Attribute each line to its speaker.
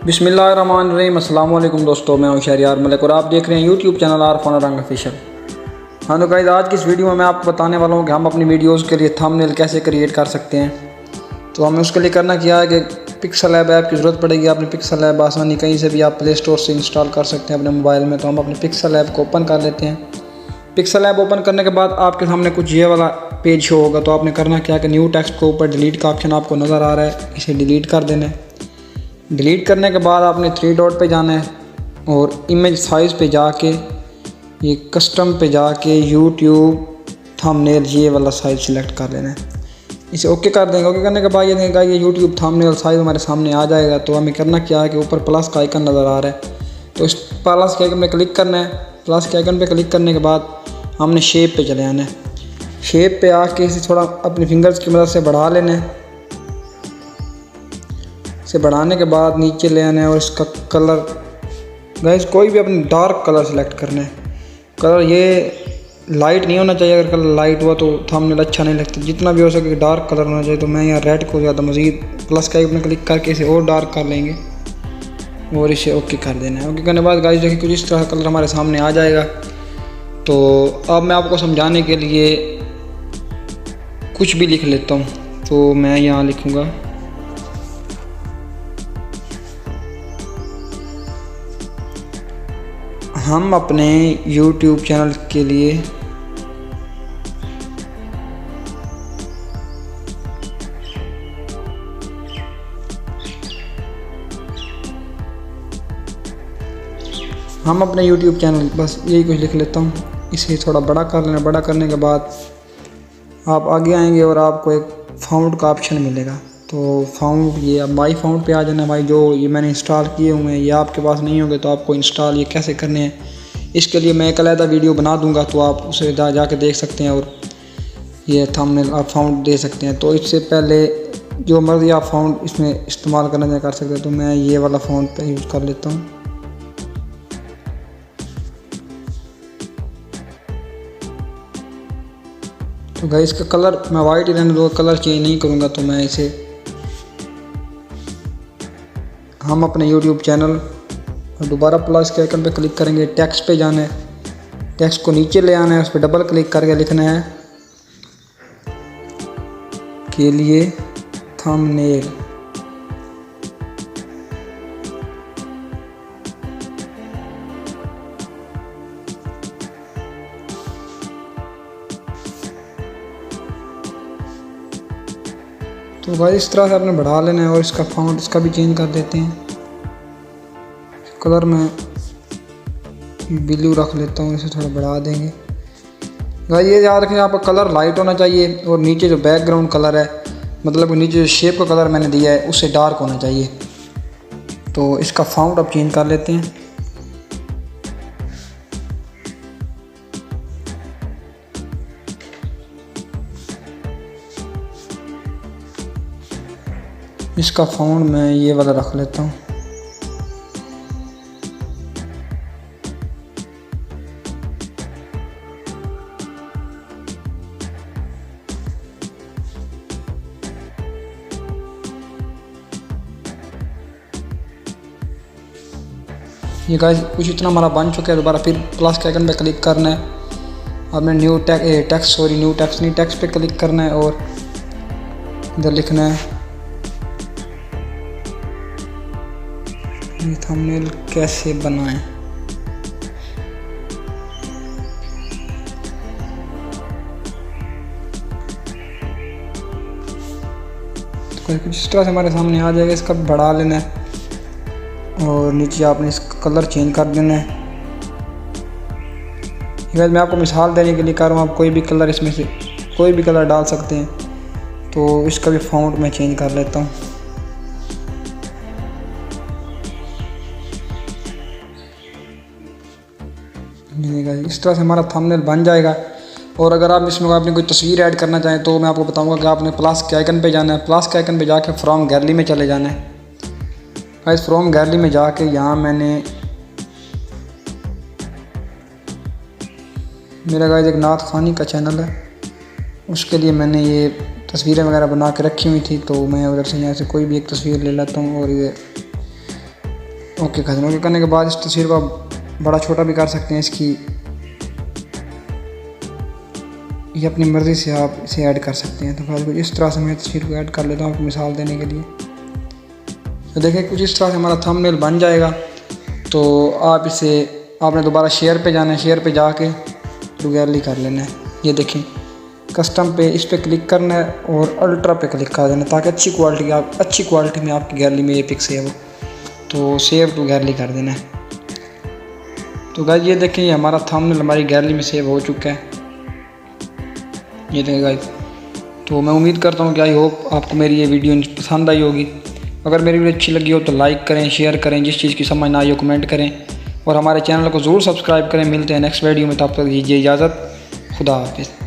Speaker 1: बिस्मिल्लाहिर्रहमानिर्रहीम। अस्सलाम वालेकुम दोस्तों, मैं हूं शहरियार मलिक और आप देख रहे हैं यूट्यूब चैनल आरफान रंग ऑफिशियल। हाँ तो गाइस, आज की इस वीडियो में मैं आपको बताने वाला हूं कि हम अपनी वीडियोस के लिए थंबनेल कैसे क्रिएट कर सकते हैं। तो हमें उसके लिए करना क्या है कि पिक्सल ऐप की ज़रूरत पड़ेगी। आपने पिक्सल ऐप आसानी कहीं से भी आप प्ले स्टोर से इंस्टॉल कर सकते हैं अपने मोबाइल में। तो हम अपने पिक्सल ऐप को ओपन कर लेते हैं। पिक्सल ऐप ओपन करने के बाद आपके सामने कुछ ये वाला पेज शो होगा। तो आपने करना क्या है कि न्यू टेक्स्ट को ऊपर डिलीट का ऑप्शन आपको नज़र आ रहा है, इसे डिलीट कर देना है। डिलीट करने के बाद आपने 3 डॉट पे जाना है और इमेज साइज़ पे जाके ये कस्टम पे जाके यूट्यूब थंबनेल ये वाला साइज़ सिलेक्ट कर लेना है। इसे ओके कर देंगे। ओके करने के बाद ये देखेगा ये यूट्यूब थंबनेल साइज़ हमारे सामने आ जाएगा। तो हमें करना क्या है कि ऊपर प्लस का आइकन नज़र आ रहा है, तो इस प्लस के आइकन पे क्लिक करना है। प्लस के आइकन पे क्लिक करने के बाद हमने शेप पे चले आना है। शेप पे आके इसे थोड़ा अपनी फिंगर्स की मदद से बढ़ा लेना है। इसे बढ़ाने के बाद नीचे ले आना है और इसका कलर गाइस कोई भी अपनी डार्क कलर सेलेक्ट करना है। कलर ये लाइट नहीं होना चाहिए, अगर कलर लाइट हुआ तो थंबनेल अच्छा नहीं लगता। जितना भी हो सके डार्क कलर होना चाहिए। तो मैं यहाँ रेड को ज़्यादा मज़ीद प्लस का आइकन क्लिक करके इसे और डार्क कर लेंगे और इसे ओके कर देना है। ओके करने के बाद गाइस देखिए कुछ इस तरह का कलर हमारे सामने आ जाएगा। तो अब मैं आपको समझाने के लिए कुछ भी लिख लेता हूँ। तो मैं यहाँ लिखूँगा हम अपने YouTube चैनल के लिए YouTube चैनल, बस यही कुछ लिख लेता हूँ। इसे थोड़ा बड़ा कर लेना। बड़ा करने के बाद आप आगे आएंगे और आपको एक फाउंड का ऑप्शन मिलेगा। तो फाउंड ये अब माई फाउंड पे आ जाना भाई। जो ये मैंने इंस्टॉल किए हुए हैं ये आपके पास नहीं होंगे तो आपको इंस्टॉल ये कैसे करने हैं इसके लिए मैं एक अलग वीडियो बना दूंगा। तो आप उसे जाके देख सकते हैं और ये थंबनेल आप फाउंड दे सकते हैं। तो इससे पहले जो मर्ज़ी आप फाउंड इसमें इस्तेमाल करना कर सकते हैं। तो मैं ये वाला फाउंड पे यूज़ कर लेता हूँ। तो गाइस इसका कलर मैं वाइट ही रहने दूँगा, कलर चेंज नहीं करूँगा। तो मैं इसे हम अपने YouTube चैनल और दोबारा प्लस के आइकन पे क्लिक करेंगे। टेक्स्ट पे जाना है, टेक्स्ट को नीचे ले आना है, उस पर डबल क्लिक करके लिखना है के लिए थंबनेल। तो भाई इस तरह से आपने बढ़ा लेना है और इसका फॉन्ट इसका भी चेंज कर देते हैं। कलर में ब्लू रख लेता हूँ, इसे थोड़ा बढ़ा देंगे। भाई ये याद रखें आपका कलर लाइट होना चाहिए और नीचे जो बैकग्राउंड कलर है मतलब नीचे जो शेप का कलर मैंने दिया है उससे डार्क होना चाहिए। तो इसका फॉन्ट अब चेंज कर लेते हैं। इसका फॉन्ट मैं ये वाला रख लेता हूँ। ये गाइस कुछ इतना हमारा बन चुका है। दोबारा फिर प्लस के आइकन पे क्लिक करना है। अब मैं न्यू टेक्स्ट पे क्लिक करना है और इधर लिखना है ये थंबनेल कैसे बनाएं। तो कुछ इस तरह से हमारे सामने आ जाएगा। इसका बढ़ा लेना है और नीचे आपने इसका कलर चेंज कर देना है। ये मैं आपको मिसाल देने के लिए कर रहा हूँ। आप कोई भी कलर इसमें से कोई भी कलर डाल सकते हैं। तो इसका भी फॉन्ट मैं चेंज कर लेता हूँ। इस तरह से हमारा थंबनेल बन जाएगा। और अगर आप इसमें अपनी कोई तस्वीर ऐड करना चाहें तो मैं आपको बताऊंगा कि आपने प्लस के आइकन पे जाना है। प्लस के आइकन पे जाके फ्रॉम गैलरी में चले जाना है। गाइस फ्रॉम गैलरी में जाके यहाँ मेरा गाइस एक नात खानी का चैनल है, उसके लिए मैंने ये तस्वीरें वगैरह बना के रखी हुई थी। तो मैं उधर से यहाँ से कोई भी एक तस्वीर ले लेता हूँ और ये ओके कर देना। ओके करने के बाद इस तस्वीर को आप बड़ा छोटा भी कर सकते हैं। इसकी ये अपनी मर्ज़ी से आप इसे ऐड कर सकते हैं। तो फिर कुछ इस तरह से मैं तस्वीर को ऐड कर लेता हूँ आपको मिसाल देने के लिए। तो देखें कुछ इस तरह से हमारा थंबनेल बन जाएगा। तो आप इसे आपने दोबारा शेयर पे जाना है, शेयर पे जाके टू गैलरी कर लेना है। ये देखें कस्टम पे इस पर क्लिक करना है और अल्ट्रा पे क्लिक कर देना ताकि अच्छी क्वालिटी में आपकी गैलरी में ये पिक सेव हो। तो सेव टू गैलरी कर देना है। तो गाइस ये देखें ये हमारा थंबनेल हमारी गैलरी में सेव हो चुका है। ये देखें गाइस। तो मैं उम्मीद करता हूँ कि आई होप आपको मेरी ये वीडियो पसंद आई होगी। अगर मेरी वीडियो अच्छी लगी हो तो लाइक करें, शेयर करें, जिस चीज़ की समझ ना आई हो कमेंट करें और हमारे चैनल को ज़रूर सब्सक्राइब करें। मिलते हैं नेक्स्ट वीडियो में, तब तक दीजिए इजाज़त। खुदा हाफिज़।